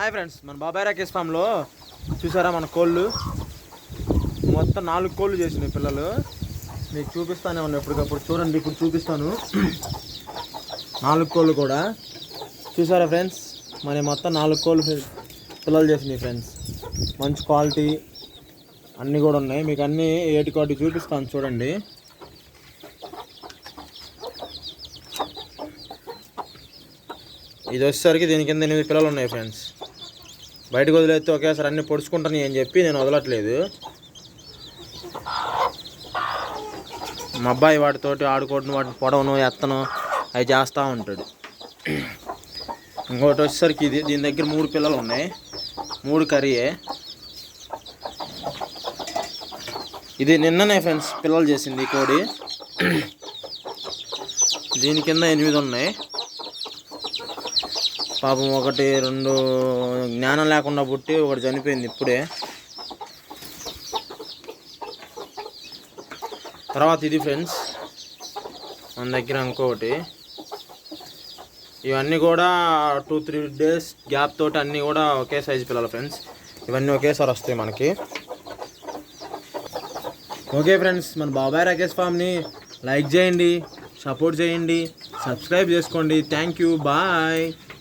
Hi friends, మన బాబాయ్ రాకేష్ ఫామ్లో చూసారా మన కోళ్ళు మొత్తం 4 కోళ్ళు చేసినాయి పిల్లలు. మీకు చూపిస్తానే ఉన్నాయి ఎప్పటికప్పుడు. చూడండి, ఇప్పుడు చూపిస్తాను. 4 కోళ్ళు కూడా చూసారా ఫ్రెండ్స్. మరి మొత్తం 4 కోళ్ళు పిల్లలు చేసినాయి ఫ్రెండ్స్. మంచి క్వాలిటీ అన్నీ కూడా ఉన్నాయి. మీకు అన్నీ ఏటికోటి చూపిస్తాను చూడండి. ఇది వచ్చేసరికి దీని కింద 8 పిల్లలు ఉన్నాయి ఫ్రెండ్స్. బయటకు వదిలేస్తే ఒకేసారి అన్నీ పొడుచుకుంటాను అని చెప్పి నేను వదలట్లేదు. మా అబ్బాయి వాటితోటి ఆడుకోవడం, వాటిని పొడవను ఎత్తను అవి చేస్తూ ఉంటాడు. ఇంకోటి వచ్చేసరికి దీని దగ్గర 3 పిల్లలు ఉన్నాయి. 3 కర్రీయే. ఇది నిన్ననే ఫ్రెండ్స్ పిల్లలు చేసింది ఈ కోడి. దీని కింద 8 ఉన్నాయి. పాపం 1, 2 జ్ఞానం లేకుండా పుట్టి ఒకటి చనిపోయింది ఇప్పుడే. తర్వాత ఇది ఫ్రెండ్స్ మన దగ్గర ఇంకొకటి. ఇవన్నీ కూడా 2-3 డేస్ గ్యాప్ తోటి అన్నీ కూడా ఒకే సైజు పిల్లలు ఫ్రెండ్స్. ఇవన్నీ ఒకేసారి వస్తాయి మనకి. ఓకే ఫ్రెండ్స్, మన బాబాయ్ రాకేష్ ఫామ్ని లైక్ చేయండి, సపోర్ట్ చేయండి, సబ్స్క్రైబ్ చేసుకోండి. Thank you, bye.